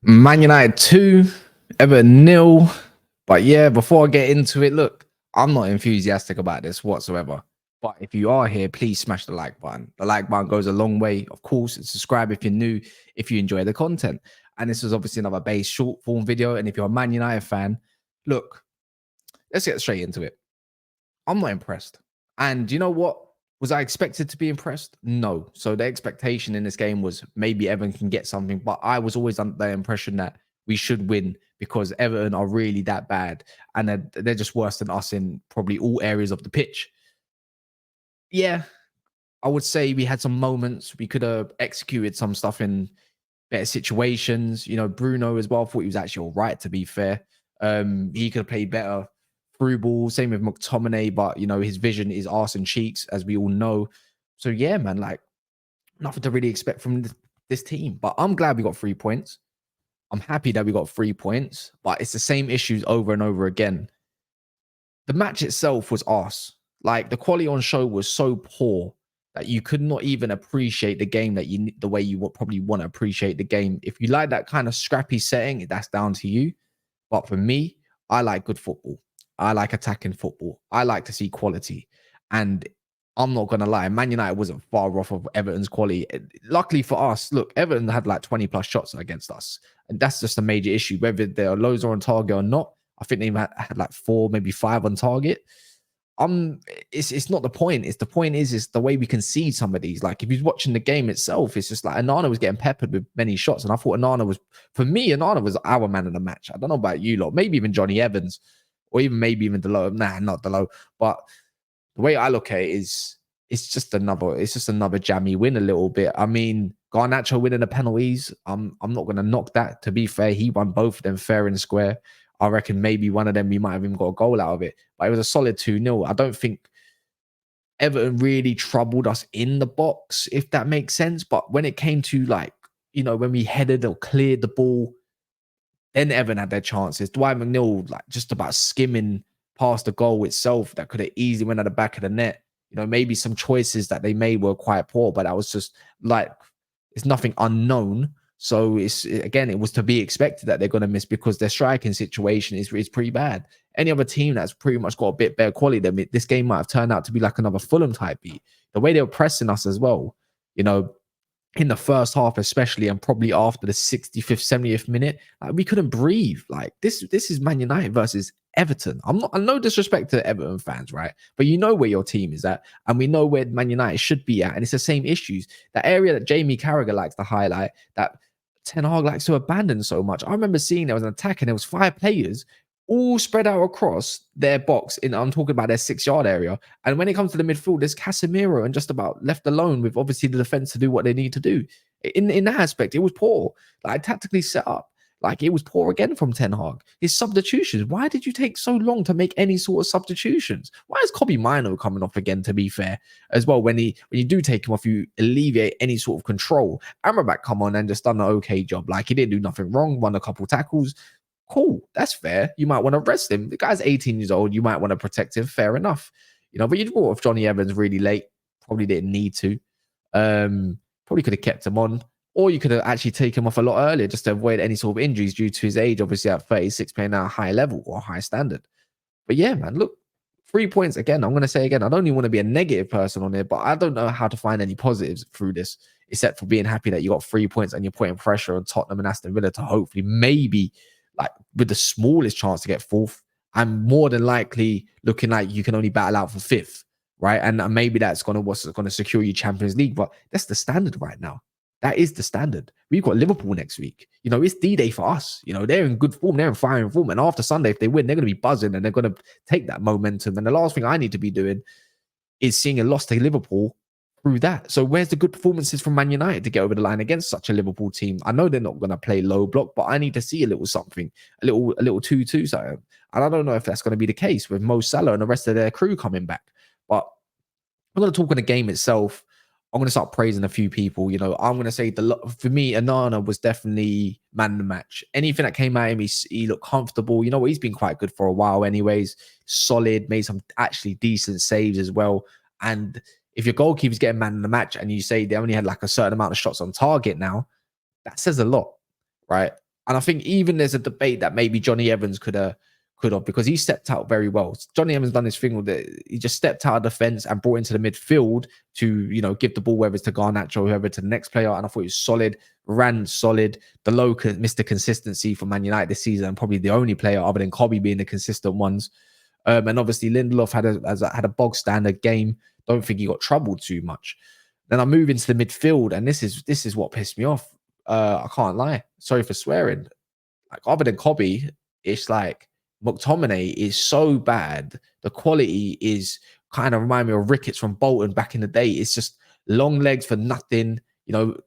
Man United 2, Everton nil. But yeah, before I get into it, look, I'm not enthusiastic about this whatsoever. But if you are here, please smash the like button. The like button goes a long way. Of course, and subscribe if you're new, if you enjoy the content. And this is obviously another base short form video. And if you're a Man United fan, look, let's get straight into it. I'm not impressed. And you know what? Was I expected to be impressed? No. So the expectation in this game was maybe Everton can get something, but I was always under the impression that we should win because Everton are really that bad and they're just worse than us in probably all areas of the pitch. Yeah, I would say we had some moments. We could have executed some stuff in better situations. You know, Bruno as well. I thought he was actually all right, to be fair. He could have played better through ball. Same with McTominay, but you know, his vision is arse and cheeks, as we all know. So yeah, man, like nothing to really expect from this team. But I'm glad we got 3 points. I'm happy that we got 3 points, but it's the same issues over and over again. The match itself was arse. Like the quality on show was so poor that you could not even appreciate the game the way you would probably want to appreciate the game. If you like that kind of scrappy setting, that's down to you. But for me, I like good football. I like attacking football. I like to see quality. And I'm not going to lie, Man United wasn't far off of Everton's quality. Luckily for us, look, Everton had like 20 plus shots against us. And that's just a major issue. Whether their loads are on target or not, I think they had like 4, maybe 5 on target. It's not the point. It's the point is the way we concede some of these. Like if you're watching the game itself, it's just like Anana was getting peppered with many shots, and I thought Anana was, for me, Anana was our man of the match. I don't know about you lot, maybe even Johnny Evans, or even maybe even Delo. Nah, not Delo. But the way I look at it is, it's just another jammy win a little bit. I mean, Garnacho winning the penalties. I'm not gonna knock that. To be fair, he won both of them fair and square. I reckon maybe one of them we might have even got a goal out of it. But it was a solid 2-0. I don't think Everton really troubled us in the box, if that makes sense. But when it came to like, you know, when we headed or cleared the ball, then Everton had their chances. Dwight McNeil, like just about skimming past the goal itself that could have easily went at the back of the net. You know, maybe some choices that they made were quite poor, but that was just like, it's nothing unknown. So it's, again, it was to be expected that they're going to miss because their striking situation is pretty bad. Any other team that's pretty much got a bit better quality than this game might have turned out to be like another Fulham type beat. The way they were pressing us as well, you know, in the first half, especially, and probably after the 65th, 70th minute, like, we couldn't breathe. Like this is Man United versus Everton. I'm no disrespect to Everton fans, right? But you know where your team is at, and we know where Man United should be at, and it's the same issues. That area that Jamie Carragher likes to highlight, that Ten Hag likes to abandon so much. I remember seeing there was an attack and there was 5 players all spread out across their box. I'm talking about their 6-yard area. And when it comes to the midfield, there's Casemiro and just about left alone with obviously the defense to do what they need to do. In that aspect, it was poor. Like tactically set up. Like it was poor again from Ten Hag. His substitutions. Why did you take so long to make any sort of substitutions? Why is Kobe Mino coming off again? To be fair, as well, when you do take him off, you alleviate any sort of control. Amrabat come on and just done an okay job. Like he didn't do nothing wrong. Won a couple tackles. Cool, that's fair. You might want to rest him. The guy's 18 years old. You might want to protect him. Fair enough. You know, but you brought off Johnny Evans really late. Probably didn't need to. Probably could have kept him on. Or you could have actually taken him off a lot earlier just to avoid any sort of injuries due to his age, obviously at 36, playing at a high level or high standard. But yeah, man, look, 3 points again. I'm going to say again, I don't even want to be a negative person on it, but I don't know how to find any positives through this, except for being happy that you got 3 points and you're putting pressure on Tottenham and Aston Villa to hopefully maybe, like, with the smallest chance to get fourth, and more than likely looking like you can only battle out for fifth, right? And maybe that's what's going to secure you Champions League, but that's the standard right now. That is the standard. We've got Liverpool next week. You know, it's D-Day for us. You know, they're in good form. They're in firing form. And after Sunday, if they win, they're going to be buzzing and they're going to take that momentum. And the last thing I need to be doing is seeing a loss to Liverpool through that. So where's the good performances from Man United to get over the line against such a Liverpool team? I know they're not going to play low block, but I need to see a little something, a little 2-2 something. And I don't know if that's going to be the case with Mo Salah and the rest of their crew coming back. But I'm going to talk on the game itself. I'm going to start praising a few people. You know, I'm going to say for me, Anana was definitely man of the match. Anything that came at him, he looked comfortable. You know what? He's been quite good for a while anyways. Solid, made some actually decent saves as well. And if your goalkeeper's getting man of the match and you say they only had like a certain amount of shots on target now, that says a lot, right? And I think even there's a debate that maybe Johnny Evans could have, because he stepped out very well. Johnny Evans done his thing with it. He just stepped out of the fence and brought into the midfield to, give the ball, whether it's to Garnacho, whoever, to the next player. And I thought he was solid, ran solid. The low Mr. Consistency for Man United this season, and probably the only player other than Kobe being the consistent ones. And obviously Lindelof had a bog standard game. Don't think he got troubled too much. Then I move into the midfield, and this is what pissed me off. I can't lie. Sorry for swearing. Like, other than Kobe, it's like McTominay is so bad. The quality is kind of remind me of Ricketts from Bolton back in the day. It's just long legs for nothing.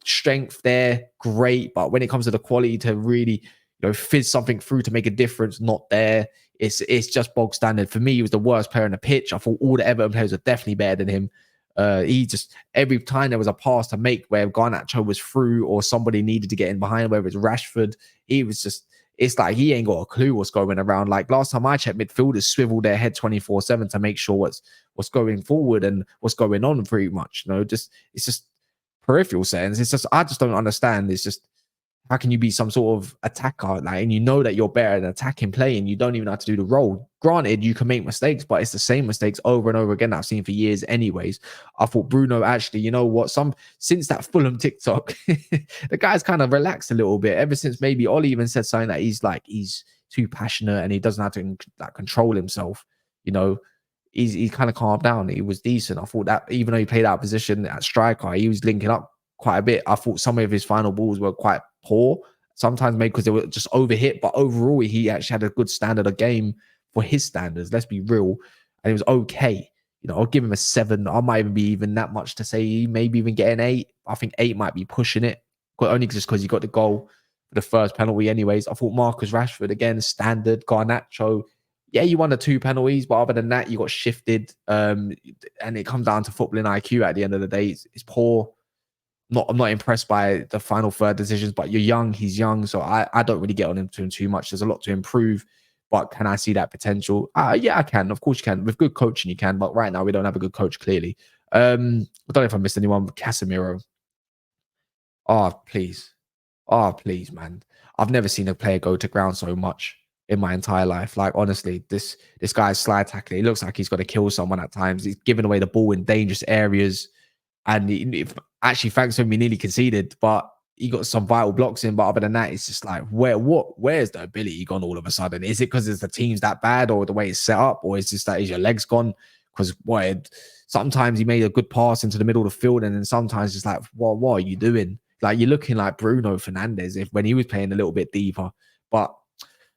Strength there, great, but when it comes to the quality to really, fizz something through to make a difference, not there. It's just bog standard. For me, he was the worst player on the pitch. I thought all the Everton players were definitely better than him. He just, every time there was a pass to make where Garnacho was through or somebody needed to get in behind, whether it's Rashford, he was just, it's like he ain't got a clue what's going around. Like last time I checked, midfielders swivel their head 24/7 to make sure what's going forward and what's going on pretty much. It's just peripheral settings. It's just, I just don't understand. It's just, how can you be some sort of attacker, like, and you know that you're better at attacking play and you don't even know how to do the role? Granted, you can make mistakes, but it's the same mistakes over and over again that I've seen for years anyways. I thought Bruno, actually, you know what, since that Fulham TikTok, the guy's kind of relaxed a little bit. Ever since maybe Ollie even said something that he's too passionate and he doesn't have to control himself, he's kind of calmed down. He was decent. I thought that even though he played out of position at striker, he was linking up quite a bit. I thought some of his final balls were quite poor, sometimes maybe because they were just overhit, but overall he actually had a good standard of game for his standards. Let's be real, and it was okay. I'll give him a 7. I might even be even that much to say maybe even get an 8. I think 8 might be pushing it, but only just because he got the goal for the first penalty. Anyways, I thought Marcus Rashford again standard. Garnacho, yeah, you won the 2 penalties, but other than that, you got shifted. And it comes down to footballing IQ at the end of the day. It's poor. I'm not impressed by the final third decisions, but you're young. He's young. So I don't really get on him too much. There's a lot to improve, but can I see that potential? Yeah, I can. Of course you can. With good coaching, you can. But right now, we don't have a good coach, clearly. I don't know if I missed anyone. Casemiro. Oh, please. Oh, please, man. I've never seen a player go to ground so much in my entire life. Like, honestly, this guy's slide tackling. He looks like he's going to kill someone at times. He's giving away the ball in dangerous areas. And actually, thanks to him, he nearly conceded, but he got some vital blocks in. But other than that, it's just like, where's the ability gone all of a sudden? Is it because the team's that bad, or the way it's set up, or is just that is your legs gone? Because sometimes he made a good pass into the middle of the field, and then sometimes it's like, what are you doing? Like, you're looking like Bruno Fernandes when he was playing a little bit deeper. But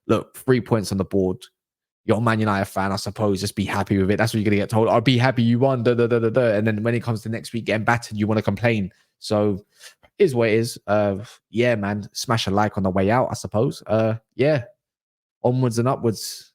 look, 3 points on the board. You're a Man United fan, I suppose. Just be happy with it. That's what you're going to get told. I'll be happy you won. Da, da, da, da, da. And then when it comes to next week getting battered, you want to complain. So is what it is. Yeah, man. Smash a like on the way out, I suppose. Yeah. Onwards and upwards.